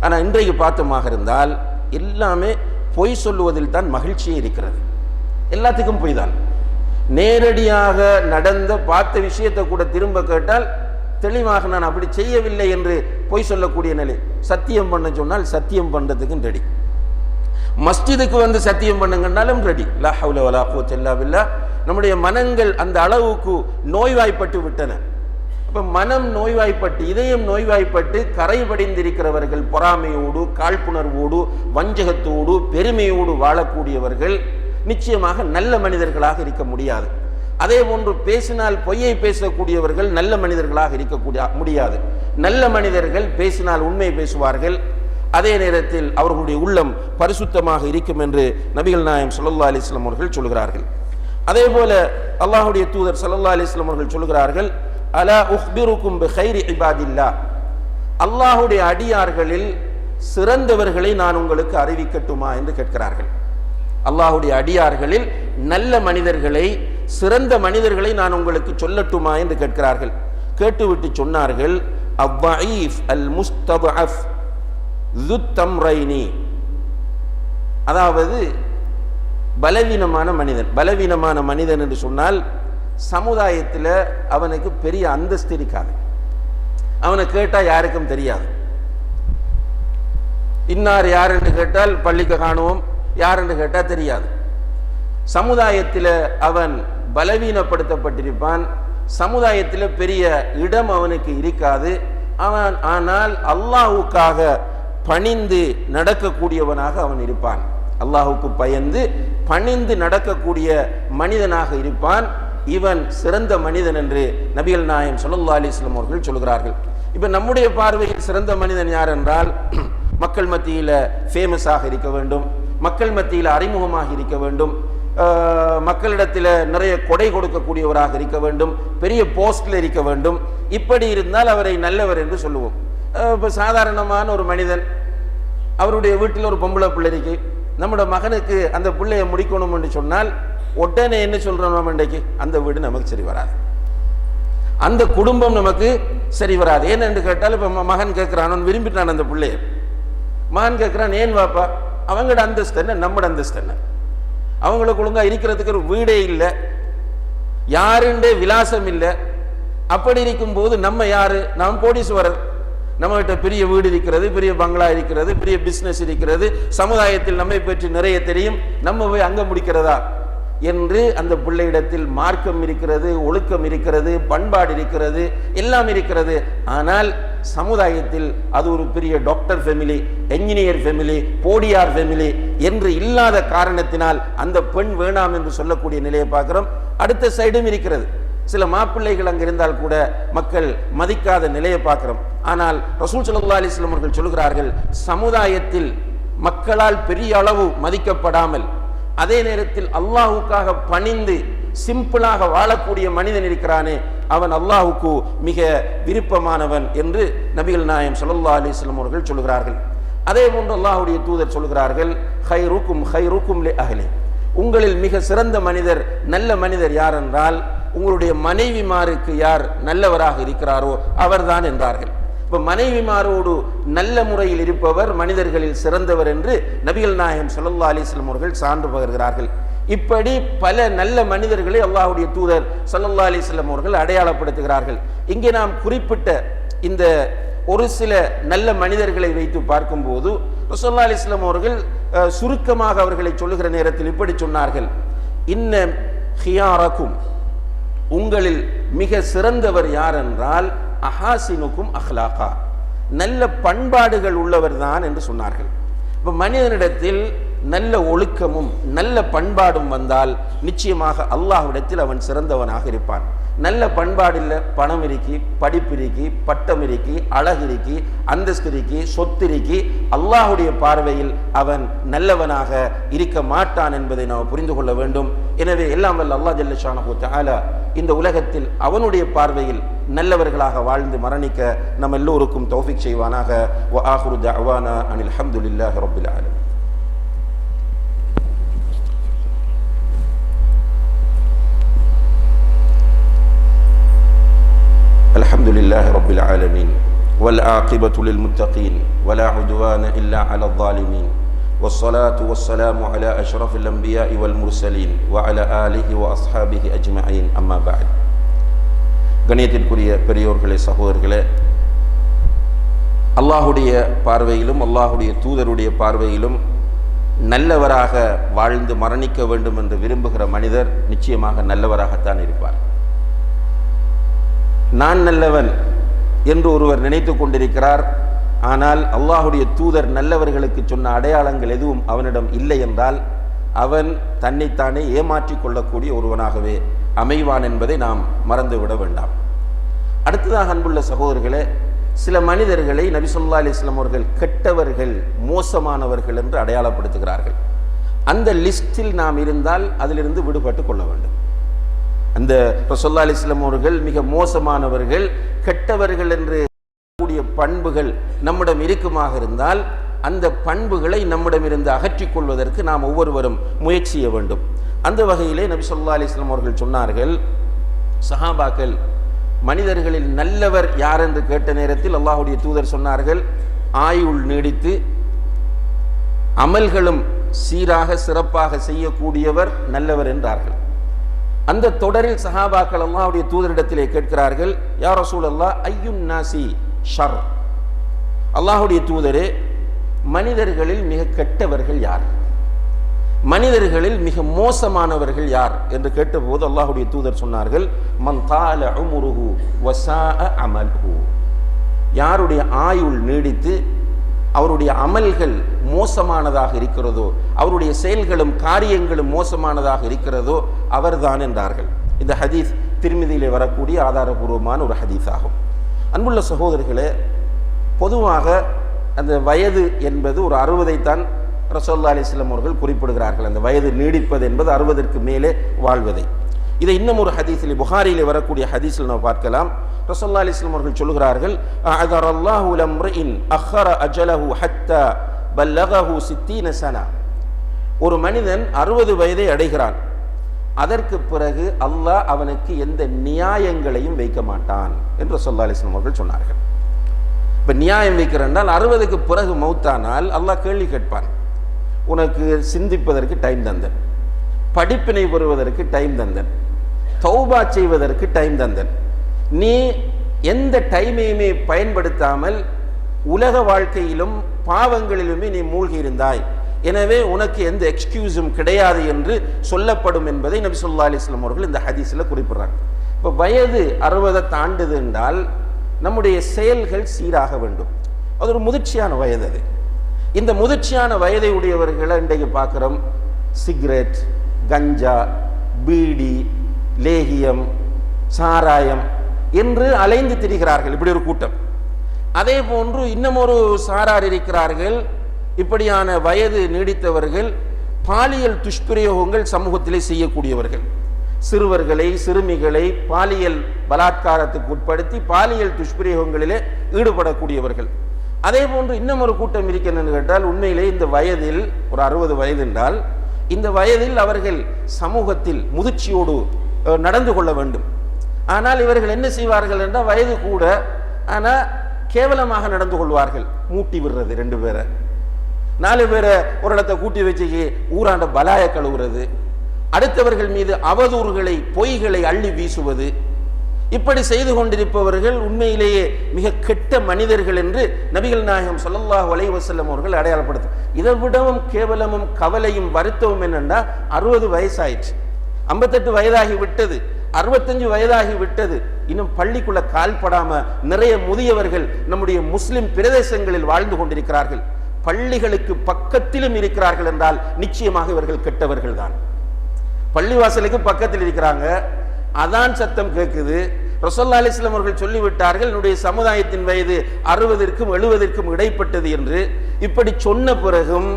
ஆனால் இன்றைக்கு பார்த்தமாக இருந்தால் எல்லாமே பொய் சொல்லுவதில் தான் மகிழ்ச்சியே இருக்கிறது. எல்லாத்துக்கும் பொய் தான். நேரடியாக நடந்த பார்த்த விஷயத்தை கூட திரும்ப கேட்டால் தெளிவாக நான் அப்படி செய்யவில்லை என்று பொய் சொல்லக்கூடிய நிலை. சத்தியம் பண்ண சொன்னால் சத்தியம் பண்ணுறதுக்கும் ரெடி. மஸ்ஜிதுக்கு வந்து சத்தியம் பண்ணுங்கன்னாலும் ரெடி. லா ஹவ்ல வலா குவத்த இல்லா பில்லாஹ். நம்முடைய மனங்கள் அந்த அளவுக்கு நோய்வாய்ப்பட்டு விட்டன. அப்ப மனம் நோய்வாய்ப்பட்டு, இதயம் நோய்வாய்ப்பட்டு கரைபடிந்திருக்கிறவர்கள், பொறாமையோடு, காழ்ப்புணர்வோடு, வஞ்சகத்தோடு, பெருமையோடு வாழக்கூடியவர்கள் நிச்சயமாக நல்ல மனிதர்களாக இருக்க முடியாது. அதே போன்று பேசினால் பொய்யை பேசக்கூடியவர்கள் நல்ல மனிதர்களாக இருக்க முடியாது. நல்ல மனிதர்கள் பேசினால் உண்மை பேசுவார்கள். அதே நேரத்தில் அவர்களுடைய உள்ளம் பரிசுத்தமாக இருக்கும் என்று நபிகள் நாயகம் ஸல்லல்லாஹு அலைஹி வஸல்லம் அவர்கள் சொல்கிறார்கள். அதே போல அல்லாஹ்வுடைய தூதர் ஸல்லல்லாஹு அலைஹி வஸல்லம் அவர்கள் சொல்கிறார்கள், அலா உக்பிருக்கும் பிகைரி இபாதில்லாஹ். அல்லாஹ்வுடைய அடியார்களில் சிறந்தவர்களை நான் உங்களுக்கு அறிவிக்கட்டுமா என்று கேட்கிறார்கள். அல்லாஹ்வுடைய அடியார்களில் நல்ல மனிதர்களை, சிறந்த மனிதர்களை நான் உங்களுக்கு சொல்லட்டுமா என்று கேட்கிறார்கள். கேட்டுவிட்டு சொன்னார்கள், அவ்வஈஃப் அல் முஸ்தத்அஃப் ذுத்தம்ரைனி. அதாவது பலவீனமான மனிதன். பலவீனமான மனிதன் என்று சொன்னால் சமுதாயத்தில் அவனுக்கு பெரிய அந்தஸ்து இருக்காது. அவனை கேட்டால் யாருக்கும் தெரியாது. இன்னார் யார் என்று கேட்டால் பள்ளிக்கு காணுவோம், யார் என்று கேட்டால் தெரியாது. சமுதாயத்தில் அவன் பலவீனப்படுத்தப்பட்டிருப்பான். சமுதாயத்தில் பெரிய இடம் அவனுக்கு இருக்காது. அவன் ஆனால் அல்லாஹ்வுக்காக பணிந்து நடக்கக்கூடியவனாக அவன் இருப்பான். அல்லாஹ்வுக்கு பயந்து பணிந்து நடக்கக்கூடிய மனிதனாக இருப்பான். இவன் சிறந்த மனிதன் என்று நபிகள் நாயகம் ஸல்லல்லாஹு அலைஹி வஸல்லம் அவர்கள் சொல்கிறார்கள். இப்ப நம்முடைய பார்வையில் சிறந்த மனிதன் யார் என்றால், மக்கள் மத்தியில் ஃபேமஸாக இருக்க வேண்டும், மக்கள் மத்தியில் அறிமுகமாக இருக்க வேண்டும், மக்களிடத்தில் நிறைய கொடை கொடுக்கக்கூடியவராக இருக்க வேண்டும், பெரிய போஸ்டில் இருக்க வேண்டும். இப்படி இருந்தால் அவரை நல்லவர் என்று சொல்லுவோம். இப்போ சாதாரணமான ஒரு மனிதன், அவருடைய வீட்டில் ஒரு பொம்பளை பிள்ளை இருக்கு, நம்முடைய மகனுக்கு அந்த பிள்ளையை முடிக்கணும் என்று சொன்னால் உடனே என்ன சொல்றோம், இன்றைக்கு அந்த வீடு நமக்கு சரி வராது, அந்த குடும்பம் நமக்கு சரி வராது. ஏன்னு கேட்டால் இப்போ மகன் கேட்கிறான், அவன் விரும்பிட்டான் அந்த பிள்ளைய. மகன் கேட்கிறான், ஏன் வாப்பா? அவங்களோட அந்தஸ்து என்ன, நம்மட அந்தஸ்து என்ன? அவங்களுக்கு ஒழுங்கா இருக்கிறதுக்கு ஒரு வீடே இல்லை, யாருண்டே விலாசம் இல்லை. அப்படி இருக்கும் போது நம்ம யாரு? நாம் கோடீஸ்வரர். நம்மகிட்ட பெரிய வீடு இருக்கிறது, பெரிய பங்களா இருக்கிறது, பெரிய பிசினஸ் இருக்கிறது, சமுதாயத்தில் நம்மை பற்றி நிறைய தெரியும், நம்ம போய் அங்க முடிக்கிறதா என்று அந்த பிள்ளையிடத்தில் மார்க்கம் இருக்கிறது, ஒழுக்கம் இருக்கிறது, பண்பாடு இருக்கிறது, எல்லாம் இருக்கிறது. ஆனால் சமுதாயத்தில் அது ஒரு பெரிய டாக்டர் ஃபேமிலி, என்ஜினியர் ஃபேமிலி, போடியார் ஃபேமிலி என்று இல்லாத காரணத்தினால் அந்த பெண் வேணாம் என்று சொல்லக்கூடிய நிலையை பார்க்கிறோம். அடுத்த சைடும் இருக்கிறது. சில மாப்பிள்ளைகள் அங்கு இருந்தால் கூட மக்கள் மதிக்காத நிலையை பார்க்கிறோம். ஆனால் ரசூல் ஸல்லல்லாஹு அலைஹி வஸல்லம் அவர்கள் சொல்கிறார்கள், சமுதாயத்தில் மக்களால் பெரிய அளவு மதிக்கப்படாமல் அதே நேரத்தில் அல்லாஹ்வுக்காக பணிந்து சிம்பிளாக வாழக்கூடிய மனிதன் இருக்கிறானே, அவன் அல்லாஹ்வுக்கு மிக விருப்பமானவன் என்று நபிகள் நாயகம் ஸல்லல்லாஹு அலைஹி வஸல்லம் அவர்கள் சொல்கிறார்கள். அதே போன்று அல்லாஹ்வுடைய தூதர் சொல்கிறார்கள், ஹைருக்கும் ஹைருக்கும் லி அஹ்லி. உங்களில் மிக சிறந்த மனிதர், நல்ல மனிதர் யார் என்றால் உங்களுடைய மனைவிமாருக்கு யார் நல்லவராக இருக்கிறாரோ அவர்தான் என்றார்கள். இப்போ மனைவிமாரோடு நல்ல முறையில் இருப்பவர் மனிதர்களில் சிறந்தவர் என்று நபிகள் நாயகம் ஸல்லல்லாஹு அலைஹி வஸல்லம் அவர்கள் சான்று பகர்கிறார்கள். இப்படி பல நல்ல மனிதர்களை அல்லாஹ்வுடைய தூதர் ஸல்லல்லாஹு அலைஹி வஸல்லம் அவர்கள் அடையாளப்படுத்துகிறார்கள். இங்கே நாம் குறிப்பிட்ட இந்த ஒரு சில நல்ல மனிதர்களை வைத்து பார்க்கும்போது ரசூலுல்லாஹி அலைஹி வஸல்லம் அவர்கள் சுருக்கமாக அவர்களை சொல்லுகிற நேரத்தில் இப்படி சொன்னார்கள்: இன்ன ஹியாரக்கும், உங்களில் மிக சிறந்தவர் யார் என்றால் அஹாசினுக்கும் அஹ்லாகா, நல்ல பண்பாடுகள் உள்ளவர் தான் என்று சொன்னார்கள். இப்போ மனிதனிடத்தில் நல்ல ஒழுக்கமும் நல்ல பண்பாடும் வந்தால் நிச்சயமாக அல்லாஹ்விடத்தில் அவன் சிறந்தவனாக இருப்பான். நல்ல பண்பாடு இல்லை, பணம் இருக்கி, படிப்பு இருக்கி, பட்டம் இருக்கி, அழகு இருக்கி, அந்தஸ்து இருக்கி, சொத்து இருக்கி, அல்லாஹுடைய பார்வையில் அவன் நல்லவனாக இருக்க மாட்டான் என்பதை நாம் புரிந்து கொள்ள வேண்டும். எனவே எல்லாம் வல்ல அல்லாஹ் ஜல்ல ஷானஹு தஆலா இந்த உலகத்தில் அவனுடைய பார்வையில் நல்லவர்களாக வாழ்ந்து மரணிக்க நம் எல்லோருக்கும் தௌஃபீக் செய்வானாக. வ ஆகிரு தஅவானா அனில் ஹம்துலில்லாஹி ரப்பில் ஆலமீன். الحمد لله رب العالمين والعاقبة للمتقين ولا عدوان إلا على الظالمين والصلاة والسلام على أشرف الأنبياء والمرسلين وعلى آله وأصحابه أجمعين أما بعد. கண்ணியத்திற்குரிய பெரியோர்களே, சகோதரர்களே, அல்லாஹுடைய பார்வையிலும் அல்லாஹுடைய தூதருடைய பார்வையிலும் நல்லவராக வாழ்ந்து மரணிக்க வேண்டும் என்று விரும்புகிற மனிதர் நிச்சயமாக நல்லவராகத்தான் இருப்பார். நான் நல்லவன் என்று ஒருவர் நினைத்து கொண்டிருக்கிறார். ஆனால் அல்லாஹுடைய தூதர் நல்லவர்களுக்கு சொன்ன அடையாளங்கள் எதுவும் அவனிடம் இல்லை என்றால் அவன் தன்னைத்தானே ஏமாற்றிக் கொள்ளக்கூடிய ஒருவனாகவே அமைவான் என்பதை நாம் மறந்துவிட வேண்டாம். அடுத்ததாக அன்புள்ள சகோதரர்களே, சில மனிதர்களை நபி ஸல்லல்லாஹு அலைஹி வஸல்லம் அவர்கள் கெட்டவர்கள், மோசமானவர்கள் என்று அடையாளப்படுத்துகிறார்கள். அந்த லிஸ்டில் நாம் இருந்தால் அதிலிருந்து விடுபட்டு கொள்ள வேண்டும். அந்த ரசூலுல்லாஹி அலைஹி வஸல்லம் அவர்கள் மிக மோசமானவர்கள், கெட்டவர்கள் என்று கூடிய பண்புகள் நம்மிடம் இருக்குமாக இருந்தால் அந்த பண்புகளை நம்மிடமிருந்து அகற்றிக் கொள்வதற்கு நாம் ஒவ்வொருவரும் முயற்சி செய்ய வேண்டும். அந்த வகையிலே நபி ஸல்லல்லாஹு அலைஹி வஸல்லம் அவர்கள் சொன்னார்கள், சஹாபாக்கள் மனிதர்களில் நல்லவர் யார் என்று கேட்ட நேரத்தில் அல்லாஹ்வுடைய தூதர் சொன்னார்கள், ஆயுள் நீடித்து அமல்களும் சீராக சிறப்பாக செய்யக்கூடியவர் நல்லவர் என்றார்கள். அந்த தொடரில் சஹாபாக்கள் அல்லாஹ்வுடைய தூதரிடத்திலே கேட்கிறார்கள், யா ரசூலல்லாஹ் ஐயுன் நாசி ஷர், அல்லாஹ்வுடைய தூதரே மனிதர்களில் மிக கெட்டவர்கள் யார், மனிதர்களில் மிக மோசமானவர்கள் யார் என்று கேட்டபோது அல்லாஹ்வுடைய தூதர் சொன்னார்கள், மன் தால உம்ருஹு வஸாஅ அமலுஹு, யாருடைய ஆயுள் நீடித்து அவருடைய அமல்கள் மோசமானதாக இருக்கிறதோ, அவருடைய செயல்களும் காரியங்களும் மோசமானதாக இருக்கிறதோ அவர்தான் என்றார்கள். இந்த ஹதீஸ் திர்மிதியிலே வரக்கூடிய ஆதாரபூர்வமான ஒரு ஹதீஸ் ஆகும். அன்புள்ள சகோதரர்களே, பொதுவாக அந்த வயது என்பது ஒரு 60ஐத்தான் ரசூலுல்லாஹி அலைஹி வஸல்லம் அவர்கள் குறிப்பிடுகிறார்கள். அந்த வயது நீடிப்பது என்பது 60ற்கு மேலே வாழ்வதை. இதை இன்னும் ஒரு ஹதீஸில், புகாரியிலே வரக்கூடிய ஹதீஸில் நாம் பார்க்கலாம். ரசூலுல்லாஹி அலைஹி வஸல்லம் அவர்கள் சொல்கிறார்கள், அஅதரல்லாஹு லம்ரிஇன் அഖர அஜலஹு ஹத்தா பல்லகஹு 60 சனா, ஒரு மனிதன் 60 வயதை அடைகிறான், அதற்கு பிறகு அல்லாஹ் அவனுக்கு எந்த நியாயங்களையும் வைக்க மாட்டான் என்று ரசூலுல்லாஹி அலைஹி வஸல்லம் அவர்கள் சொன்னார்கள். இப்போ நியாயம் வைக்கிறேன்னால் 60க்கு பிறகு மௌத்தானால் அல்லாஹ் கேள்வி கேட்பான், உனக்கு சிந்திப்பதற்கு டைம் தந்தன், படிப்பினை பெறுவதற்கு டைம் தந்தன், தௌபா செய்வதற்கு டைம் தந்தன், நீ எந்த டைமையுமே பயன்படுத்தாமல் உலக வாழ்க்கையிலும் பாவங்களிலுமே நீ மூழ்கி இருந்தாய், எனவே உனக்கு எந்த எக்ஸ்கியூஸும் கிடையாது என்று சொல்லப்படும் என்பதை நபி ஸல்லல்லாஹு அலைஹி வஸல்லம் அவர்கள் இந்த ஹதீஸில் குறிப்பிடுறாங்க. இப்போ வயது 60 தாண்டுது என்றால் நம்முடைய செயல்கள் சீராக வேண்டும். அது ஒரு முதிர்ச்சியான வயது. அது இந்த முதிர்ச்சியான வயதை உடையவர்களை இன்றைக்கு பார்க்குறோம், சிகரெட், கஞ்சா, பீடி, லேகியம், சாராயம் என்று அலைந்து திரிகிறார்கள். இப்படி ஒரு கூட்டம். அதே போன்று இன்னும் ஒரு சாரார் இருக்கிறார்கள். இப்படியான வயது நீடித்தவர்கள் பாலியல் துஷ்பிரயோகங்கள் சமூகத்திலே செய்யக்கூடியவர்கள், சிறுவர்களை சிறுமிகளை பாலியல் பலாத்காரத்துக்கு உட்படுத்தி பாலியல் துஷ்பிரயோகங்களிலே ஈடுபடக்கூடியவர்கள். அதே போன்று இன்னும் ஒரு கூட்டம் இருக்கிறது கேட்டால், உண்மையிலே இந்த வயதில் ஒரு 60 வயது என்றால் இந்த வயதில் அவர்கள் சமூகத்தில் முதிர்ச்சியோடு நடந்து கொள்ள வேண்டும். ஆனால் இவர்கள் என்ன செய்வார்கள் என்றால், வயது கூட ஆனால் கேவலமாக நடந்து கொள்வார்கள். மூட்டி விடுறது 2 பேரை, 4 பேரை ஒரு இடத்தை கூட்டி வச்சு ஊராண்ட பலாய கழுவுறது, அடுத்தவர்கள் மீது அவதூறுகளை பொய்களை அள்ளி வீசுவது, இப்படி செய்து கொண்டிருப்பவர்கள் உண்மையிலேயே மிக கெட்ட மனிதர்கள் என்று நபிகள் நாயகம் ஸல்லல்லாஹு அலைஹி வஸல்லம் அவர்கள் அடையாளப்படுத்தும். இதை விடவும் கேவலமும் கவலையும் வருத்தமும் என்னன்னா 60 வயசாயிடுச்சு, 58 வயதாகி விட்டது, 65 வயதாகி விட்டது, இன்னும் பள்ளிக்குள்ள கால்படாம நிறைய முதியவர்கள் நம்முடைய முஸ்லிம் பிரதேசங்களில் வாழ்ந்து கொண்டிருக்கிறார்கள். பள்ளிகளுக்கு பக்கத்திலும் இருக்கிறார்கள் என்றால் நிச்சயமாக இவர்கள் கெட்டவர்கள் தான். பள்ளிவாசலுக்கு பக்கத்தில் இருக்கிறாங்க, அதான் சத்தம் கேட்குது. ரசூலுல்லாஹி அலைஹி வஸல்லம் அவர்கள் சொல்லிவிட்டார்கள் என்னுடைய சமுதாயத்தின் வயது 60க்கும் 70க்கும் இடைப்பட்டது என்று. இப்படி சொன்ன பிறகும்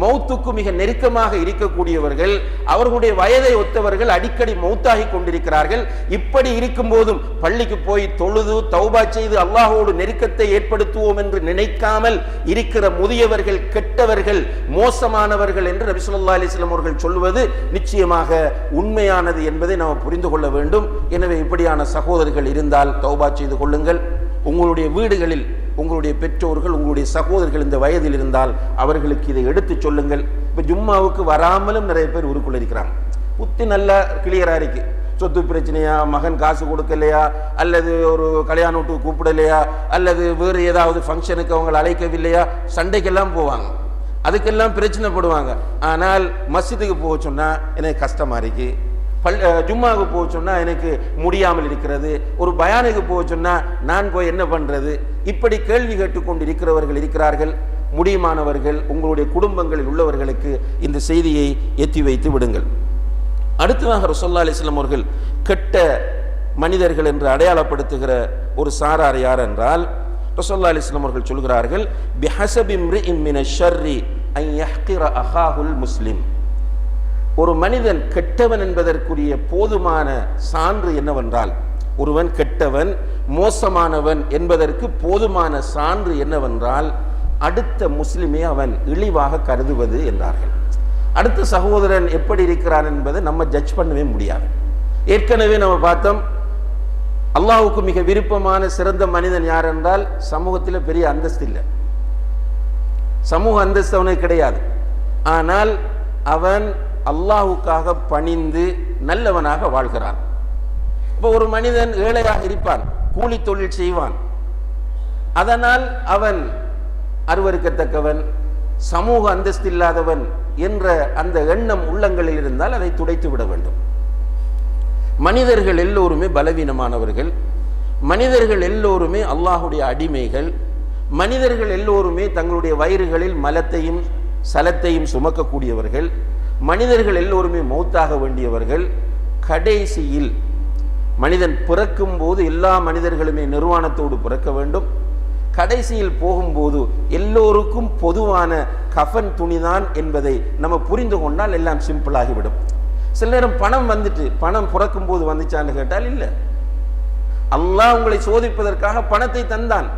மௌத்துக்கு மிக நெருக்கமாக இருக்கக்கூடியவர்கள், அவர்களுடைய வயதை ஒத்தவர்கள் அடிக்கடி மௌத்தாகி கொண்டிருக்கிறார்கள். இப்படி இருக்கும் போதும் பள்ளிக்கு போய் தொழுது தௌபா செய்து அல்லாஹோடு நெருக்கத்தை ஏற்படுத்துவோம் என்று நினைக்காமல் இருக்கிற முதியவர்கள் கெட்டவர்கள், மோசமானவர்கள் என்று நபி ஸல்லல்லாஹு அலைஹி வஸல்லம் அவர்கள் சொல்வது நிச்சயமாக உண்மையானது என்பதை நாம் புரிந்து கொள்ள வேண்டும். எனவே இப்படியான சகோதரர்கள் இருந்தால் தௌபா செய்து கொள்ளுங்கள். உங்களுடைய வீடுகளில் உங்களுடைய பெற்றோர்கள் உங்களுடைய சகோதரர்கள் இந்த வயதில் இருந்தால் அவர்களுக்கு இதை எடுத்து சொல்லுங்கள். இப்போ ஜும்மாவுக்கு வராமலும் நிறைய பேர் ஊருக்குள்ள இருக்கிறாங்க. புத்தி நல்லா கிளியரா இருக்கு, சொத்து பிரச்சனையா, மகன் காசு கொடுக்கலையா, அல்லது ஒரு கல்யாண வீட்டுக்கு கூப்பிடலையா, அல்லது வேறு ஏதாவது ஃபங்க்ஷனுக்கு அவங்களை அழைக்கவில்லையா, சண்டைக்கெல்லாம் போவாங்க, அதுக்கெல்லாம் பிரச்சனைப்படுவாங்க. ஆனால் மஸ்ஜிதுக்கு போக சொன்னா எனக்கு கஷ்டமா இருக்கு, ஜும்மாவுக்கு போக சொன்னா எனக்கு முடியாமல் இருக்கிறது, ஒரு பயானுக்கு போக சொன்னா நான் போய் என்ன பண்றது, இப்படி கேள்வி கேட்டுக்கொண்டு இருக்கிறவர்கள் இருக்கிறார்கள். முடியுமானவர்கள் உங்களுடைய குடும்பங்களில் உள்ளவர்களுக்கு இந்த செய்தியை எத்தி வைத்து விடுங்கள். அடுத்ததாக ரசூலுல்லாஹி அலைஹி வஸல்லம் அவர்கள் கெட்ட மனிதர்கள் என்று அடையாளப்படுத்துகிற ஒரு சாரார் யார் என்றால், ரசூலுல்லாஹி அலைஹி வஸல்லம் அவர்கள் சொல்கிறார்கள், பிஹஸபி இம்ரிஇன் மினஷ் ஷர்ரி அன் யஹ்கிர அஹாஹுல் முஸ்லிம். ஒரு மனிதன் கெட்டவன் என்பதற்குரிய போதுமான சான்று என்னவென்றால், ஒருவன் கெட்டவன் மோசமானவன் என்பதற்கு போதுமான சான்று என்னவென்றால், அடுத்த முஸ்லிமை அவன் இழிவாக கருதுவது என்றார்கள். அடுத்த சகோதரன் எப்படி இருக்கிறான் என்பதை நம்ம ஜட்ஜ் பண்ணவே முடியாது. ஏற்கனவே நம்ம பார்த்தோம், அல்லாஹ்வுக்கு மிக விருப்பமான சிறந்த மனிதன் யார் என்றால் சமூகத்தில் பெரிய அந்தஸ்து இல்லை, சமூக அந்தஸ்து அவனுக்கு கிடையாது. ஆனால் அவன் அல்லாஹ்வுக்காக பணிந்து நல்லவனாக வாழ்கிறான். இப்போ ஒரு மனிதன் ஏழையாக இருப்பான், கூலி தொழில் செய்வான், அதனால் அவன் அருவருக்கத்தக்கவன், சமூக அந்தஸ்து இல்லாதவன் என்ற அந்த எண்ணம் உள்ளங்களில் இருந்தால் அதை துடைத்து விட வேண்டும். மனிதர்கள் எல்லோருமே பலவீனமானவர்கள், மனிதர்கள் எல்லோருமே அல்லாஹுடைய அடிமைகள், மனிதர்கள் எல்லோருமே தங்களுடைய வயிறுகளில் மலத்தையும் சலத்தையும் சுமக்கக்கூடியவர்கள், மனிதர்கள் எல்லோருமே மௌத்தாக வேண்டியவர்கள். கடைசியில் மனிதன் பிறக்கும் போது எல்லா மனிதர்களுமே நிர்வாணத்தோடு பிறக்க வேண்டும். கடைசியில் போகும்போது எல்லோருக்கும் பொதுவான கஃன் துணிதான் என்பதை நம்ம புரிந்து கொண்டால் எல்லாம் சிம்பிளாகிவிடும். சில நேரம் பணம் வந்துட்டு, பணம் பிறக்கும் போது வந்துச்சான்னு கேட்டால் இல்லை, அல்லாஹ் உங்களை சோதிப்பதற்காக பணத்தை தந்தான்.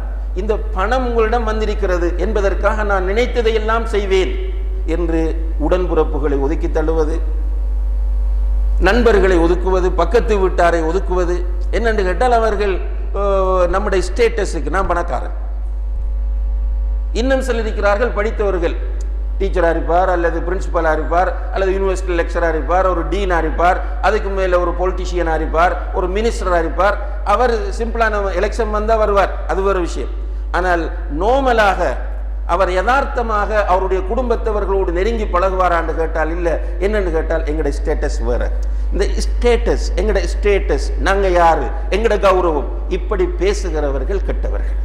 இந்த பணம் உங்களிடம் வந்திருக்கிறது என்பதற்காக நான் நினைத்ததை எல்லாம் செய்வேன் என்று உடன்பிறப்புகளை ஒதுக்கி தள்ளுவது, நண்பர்களை ஒதுக்குவது, பக்கத்து வீட்டாரை ஒதுக்குவது. என்னென்று கேட்டால் அவர்கள் நம்முடைய ஸ்டேட்டஸுக்கு நான் பணக்காரன். இன்னும் சிலர் இருக்கிறார்கள், படித்தவர்கள், டீச்சராக இருப்பார், அல்லது பிரின்சிபலாக இருப்பார், அல்லது யூனிவர்சிட்டி லெக்சராக இருப்பார், ஒரு டீனாக இருப்பார், அதுக்கு மேலே ஒரு பொலிட்டிஷியனாக இருப்பார், ஒரு மினிஸ்டராக இருப்பார். அவர் சிம்பிளான எலெக்ஷன் வந்தால் வருவார், அது வேறு விஷயம். ஆனால் நோமலாக அவர் யதார்த்தமாக அவருடைய குடும்பத்தவர்களோடு நெருங்கி பழகுவாரான்னு கேட்டால் இல்லை. என்னன்னு கேட்டால் எங்களுடைய ஸ்டேட்டஸ் வேற, இந்த ஸ்டேட்டஸ் எங்களுடைய ஸ்டேட்டஸ், நாங்கள் யாரு, எங்களோட கௌரவம், இப்படி பேசுகிறவர்கள் கெட்டவர்கள்.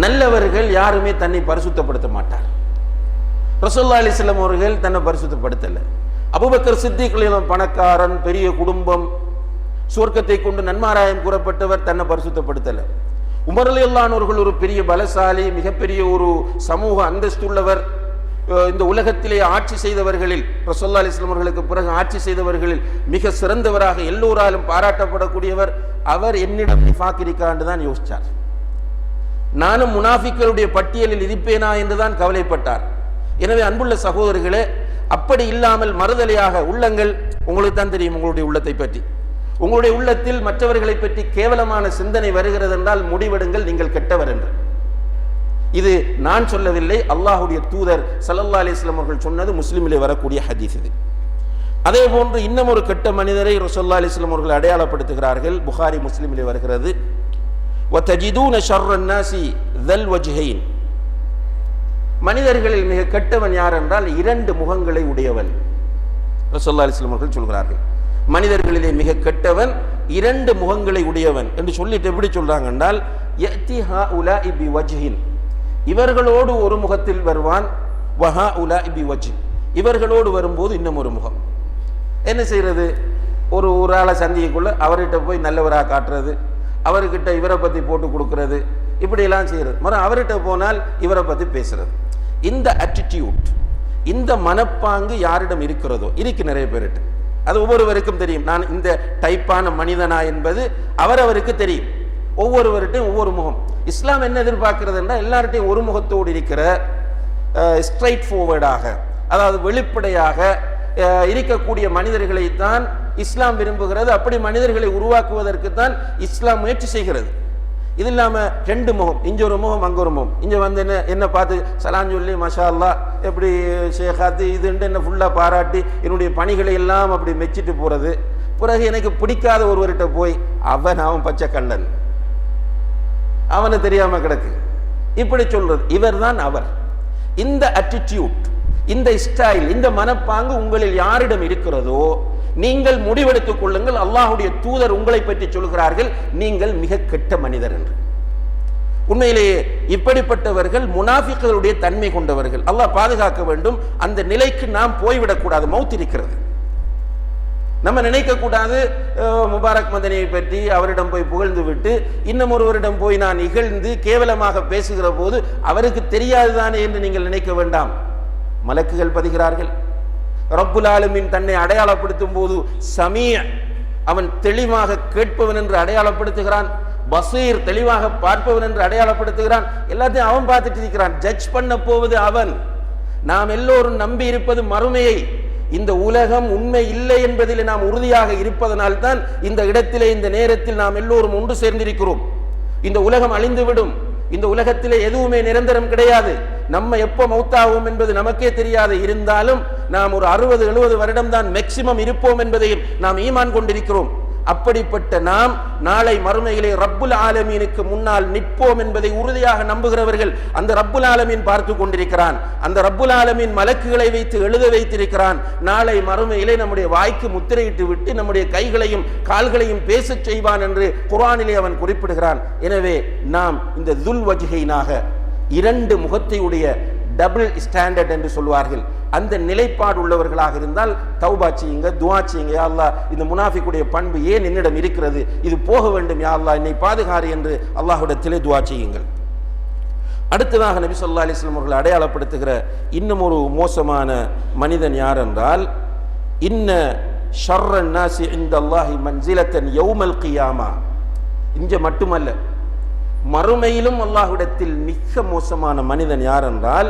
நல்லவர்கள் யாருமே தன்னை பரிசுத்தப்படுத்த மாட்டார். ரசூலுல்லாஹி அலைஹி வஸல்லம் அவர்கள் தன்னை பரிசுத்தப்படுத்தல. அபூபக்கர் சித்திக் பணக்காரன், பெரிய குடும்பம், சுவர்க்கத்தை கொண்டு நன்மாராயம் கூறப்பட்டவர், தன்னை பரிசுத்தப்படுத்தல. உமர் ரலியல்லாஹு அன்ஹு அவர்கள் ஒரு பெரிய பலசாலி, மிகப்பெரிய ஒரு சமூக அந்தஸ்துள்ளவர், இந்த உலகத்திலே ஆட்சி செய்தவர்களில், ரசூலுல்லாஹி அலைஹி வஸல்லம் அவர்களுக்கு பிறகு ஆட்சி செய்தவர்களில் மிக சிறந்தவராக எல்லோராலும் பாராட்டப்படக்கூடியவர். அவர் என்னிடம் நிஃபாக் இருக்கான்னு தான் யோசிச்சார். நானும் முனாஃபிக்களுடைய பட்டியலில் இருப்பேனா என்றுதான் கவலைப்பட்டார். எனவே அன்புள்ள சகோதரர்களே, அப்படி இல்லாமல் மறுதலையாக உள்ளங்கள், உங்களுக்கு தான் தெரியும் உங்களுடைய உள்ளத்தை பற்றி, உங்களுடைய உள்ளத்தில் மற்றவர்களை பற்றி கேவலமான சிந்தனை வருகிறது என்றால் முடிவெடுங்கள், நீங்கள் கெட்டவர் என்று. இது நான் சொல்லவில்லை, அல்லாஹ்வுடைய தூதர் ஸல்லல்லாஹு அலைஹி வஸல்லம் அவர்கள் சொன்னது, முஸ்லிமிலே வரக்கூடிய ஹதீஸ் இது. அதே போன்று இன்னும் ஒரு கெட்ட மனிதரை ரசூலுல்லாஹி அலைஹி வஸல்லம் அவர்கள் அடையாளப்படுத்துகிறார்கள். புகாரி முஸ்லிமிலே வருகிறது, வதஜிதூன ஷர்ரன் நாசி தல் வஜ்ஹைன். மனிதர்களில் மிக கெட்டவன் யார் என்றால் இரண்டு முகங்களை உடையவன். ரசூலுல்லாஹி அலைஹி வஸல்லம் அவர்கள் சொல்கிறார்கள், மனிதர்களிலே மிக கெட்டவன் இரண்டு முகங்களை உடையவன் என்று சொல்லிட்டு எப்படி சொல்றாங்க என்றால், யத்தி ஹாஉலாஇ பிவஜ்ஹின், இவர்களோடு ஒரு முகத்தில் வருவான், வஹாஉலாஇ பிவஜ், இவர்களோடு வரும்போது இன்னும் ஒரு முகம். என்ன செய்யறது? ஒரு ஆளை சந்திக்கக்குள்ள அவர்கிட்ட போய் நல்லவராக காட்டுறது, அவர்கிட்ட இவரை பற்றி போட்டு கொடுக்கறது, இப்படியெல்லாம் செய்யறது. மறுபடியும் அவர்கிட்ட போனால் இவரை பற்றி பேசுறது. இந்த அட்டிடியூட், இந்த மனப்பாங்கு யாரிடம் இருக்கிறதோ, இருக்கு நிறைய பேர்கிட்ட, அது ஒவ்வொருவருக்கும் தெரியும். நான் இந்த டைப்பான மனிதனா என்பது அவரவருக்கு தெரியும். ஒவ்வொருவர்கிட்டையும் ஒவ்வொரு முகம். இஸ்லாம் என்ன எதிர்பார்க்கிறது என்றால், எல்லார்ட்டையும் ஒரு முகத்தோடு இருக்கிற, ஸ்ட்ரைட் ஃபார்வர்டாக, அதாவது வெளிப்படையாக இருக்கக்கூடிய மனிதர்களை தான் இஸ்லாம் விரும்புகிறது. அப்படி மனிதர்களை உருவாக்குவதற்கு தான் இஸ்லாம் முயற்சி செய்கிறது. இது இல்லாமல் ரெண்டு முகம், இங்கே ஒரு முகம் அங்கே ஒரு முகம். இங்கே வந்து என்ன பார்த்து சலான் சொல்லி மஷா அல்லாஹ் எப்படி ஷேகாத்து இதுண்டு என்ன ஃபுல்லாக பாராட்டி என்னுடைய பணிகளை எல்லாம் அப்படி மெச்சிட்டு போகிறது. பிறகு எனக்கு பிடிக்காத ஒருவர்கிட்ட போய் அவன் பச்சை கண்ணன், அவனை தெரியாமல் கிடக்கு, இப்படி சொல்றது. இவர் தான் அவர். இந்த அட்டிடியூட், இந்த ஸ்டைல், இந்த மனப்பாங்கு உங்களில் யாரிடம் இருக்கிறதோ நீங்கள் முடிவெடுத்துக் கொள்ளுங்கள். அல்லாஹ்வுடைய தூதர் உங்களை பற்றி சொல்கிறார்கள், நீங்கள் மிக கெட்ட மனிதர் என்று. உண்மையிலேயே இப்படிப்பட்டவர்கள் முனாஃபிக்குகளுடைய தன்மை கொண்டவர்கள். அல்லாஹ் பாதுகாக்க வேண்டும். அந்த நிலைக்கு நாம் போய்விடக்கூடாது. மௌத் இருக்கிறது. நம்ம நினைக்க கூடாது முபாரக் மதனியை பற்றி அவரிடம் போய் புகழ்ந்து விட்டு இன்னும் ஒருவரிடம் போய் நான் இகழ்ந்து கேவலமாக பேசுகிற போது அவருக்கு தெரியாதுதானே என்று நீங்கள் நினைக்க வேண்டாம். மலக்குகள் பதிகிறார்கள். ரப்புல் ஆலமீன் தன்னை அடையாளப்படுத்தும் போது சமீஅ, அவன் தெளிவாக கேட்பவன் என்று அடையாளப்படுத்துகிறான். பசீர், தெளிவாக பார்ப்பவன் என்று அடையாளப்படுத்துகிறான். எல்லாத்தையும் அவன் பார்த்துட்டு இருக்கிறான். ஜட்ஜ் பண்ண போவது அவன். நாம் எல்லோரும் நம்பி இருப்பது மறுமையை. இந்த உலகம் உண்மை இல்லை என்பதில் நாம் உறுதியாக இருப்பதனால் தான் இந்த இடத்திலே இந்த நேரத்தில் நாம் எல்லோரும் ஒன்று சேர்ந்திருக்கிறோம். இந்த உலகம் அழிந்துவிடும். இந்த உலகத்திலே எதுவுமே நிரந்தரம் கிடையாது. நம்ம எப்போ மௌத்தாகும் என்பது நமக்கே தெரியாது. இருந்தாலும் நாம் ஒரு 60-70 வருடம் தான் மேக்சிமம் இருப்போம் என்பதையும் நாம் ஈமான் கொண்டிருக்கிறோம். அப்படிப்பட்ட நாம் நாளை மறுமையிலே ரப்புல் ஆலமீனுக்கு முன்னால் நிற்போம் என்பதை உறுதியாக நம்புகிறவர்கள். அந்த ரப்புல் ஆலமீன் பார்த்து கொண்டிருக்கிறான். அந்த ரப்புல் ஆலமீன் மலக்குகளை வைத்து எழுத வைத்திருக்கிறான். நாளை மறுமையிலே நம்முடைய வாய்க்கு முத்திரையிட்டு விட்டு நம்முடைய கைகளையும் கால்களையும் பேசச் செய்வான் என்று குர்ஆனிலே அவன் குறிப்பிடுகிறான். எனவே நாம் இந்த துல் வஜ்ஹைனாக, இரண்டு முகத்தை உடைய, டபுள் ஸ்டாண்டர்ட் என்று சொல்வார்கள், அந்த நிலைப்பாடு உள்ளவர்களாக இருந்தால் தௌபா செய்யுங்க, துஆ செய்யுங்க. யா அல்லாஹ், இந்த முனாஃபிக்குடைய பண்பு ஏன் என்னிடம் இருக்கிறது, இது போக வேண்டும், யா அல்லாஹ் என்னை பாதுகாரு என்று அல்லாஹ்விடத்திலே துஆ செய்யுங்கள். அடுத்ததாக நபி ஸல்லல்லாஹு அலைஹி வஸல்லம் அவர்கள் அடையாளப்படுத்துகிற இன்னும் ஒரு மோசமான மனிதன் யார் என்றால், இன்ன ஷர்ரன் நாஸி இன்தல்லாஹி மன்சிலத்தன் யௌமல் கியாமா. இங்கே மட்டுமல்ல, மறுமையிலும் அல்லாஹ்விடத்தில் மிக மோசமான மனிதன் யார் என்றால்,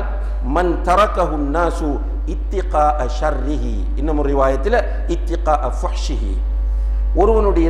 மன் தரக்கஹு நாசு இத்திகா ஷர்ரிஹி, இன்னும் ஒரு ரிவாயத்தில் இத்திகா ஃபஹ்ஷிஹி, ஒருவனுடைய